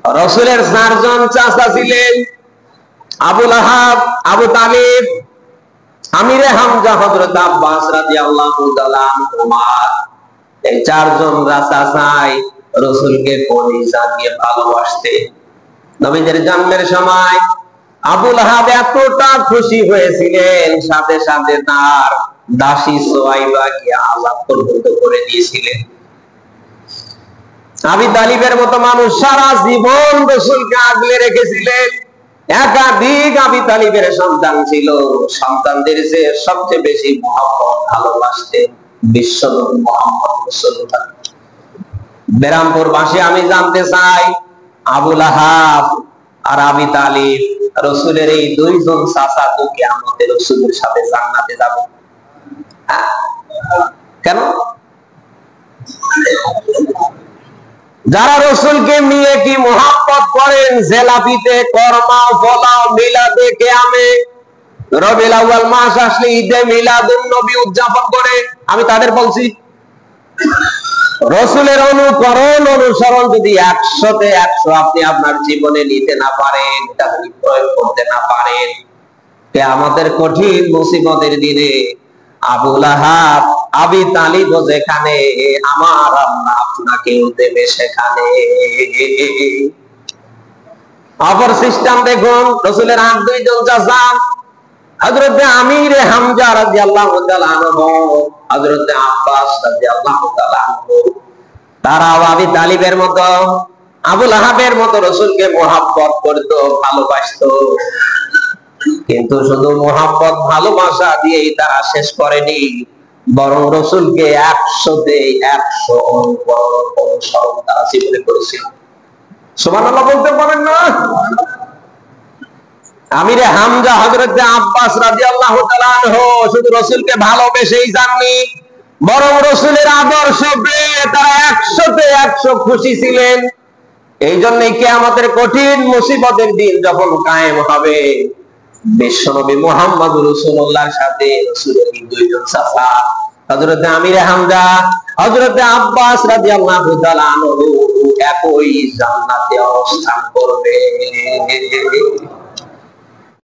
রাসূলের চারজন চাচা ছিলেন, আবু লাহাব, আবু তালিব, আমিরে হামজা, হযরত আব্বাস রাদিয়াল্লাহু তাআলা আনহুমা। এই চারজন চাচাই রাসূলকে কলিজা দিয়ে ভালোবাসতেন। নবীজির জন্মের সময় আবু লাহাব এতটা খুশি হয়েছিলেন, সাথে সাথে তার দাসী সুয়াইবাকে আযাব পর্যন্ত করে দিয়েছিলেন। আবু তালিবের মতো মানুষ সারা জীবন রাসূলকে আগলে রেখেছিলেন। একাধিক আবু তালিবের সন্তান ছিল, সন্তানদের যে সবচেয়ে বেশি মহব্বত ভালোবাসতেন বিশ্বনবী মুহাম্মদ রাসূলুল্লাহ। বেরামপুরবাসী আমি জানতে চাই, আবু লাহাব আর আবু তালিব রাসূলের এই দুইজন চাচা তো কিয়ামতে রাসূলের সাথে জান্নাতে যাবে। কেন? যারা রাসূলকে নিয়ে কি মুহাব্বত করেন, জেলাপিতে, কর্মা, পোলাও, মিলাদে, কিয়ামে, রবিউল আউয়াল মাস আসলে ঈদে মিলাদুন নবী উদযাপন করে, আমি তাদের বলছি রাসূলের অনুকরণ অনুসরণ যদি 100-তে 100 আপনি আপনার জীবনে নিতে না পারেন, এটা যদি প্রয়োগ করতে না পারেন, কিয়ামতের কঠিন মুসিবতের দিনে আবু লাহাব, আবু তালিব যেখানে, আমার আল্লাহ আপনাকেও দেবে সেখানে। অপর সিস্টেম দেখুন, রাসূলের আর দুইজন চাচা, হযরত আমিরে হামজা রাদিয়াল্লাহু তাআলা আনহু, হযরত আব্বাস রাদিয়াল্লাহু তাআলা আনহু, তারা আবু তালিবের মতো, আবু লাহাবের মতো রাসূলকে মুহাব্বত করত, ভালোবাসতো। কিন্তু শুধু মুহাব্বত ভালোবাসা দিয়েই তারা শেষ করেনি, বরং রাসূলকে 100-তে 100 অনুসরণ তারা জীবনে করেছিল। সুবহানাল্লাহ বলতে পারেন না? আমিরে হামজা, হযরত আব্বাস রাদিয়াল্লাহু তাআলা আনহু শুধু রাসূলকে ভালোবেসেই যাননি, বরং রাসূলের আদর্শ পেয়ে তারা 100-তে 100 খুশি ছিলেন। এই জন্যই কিয়ামতের কঠিন মুসিবতের দিন যখন কায়েম হবে, বিশ্বনবী মুহাম্মদ রাসূলুল্লাহর সাথে রাসূলের দুইজন চাচা, হযরত আমিরে হামজা, হযরত আব্বাস রাদিয়াল্লাহু তাআলা আনহু একই জান্নাতে অবস্থান করবে।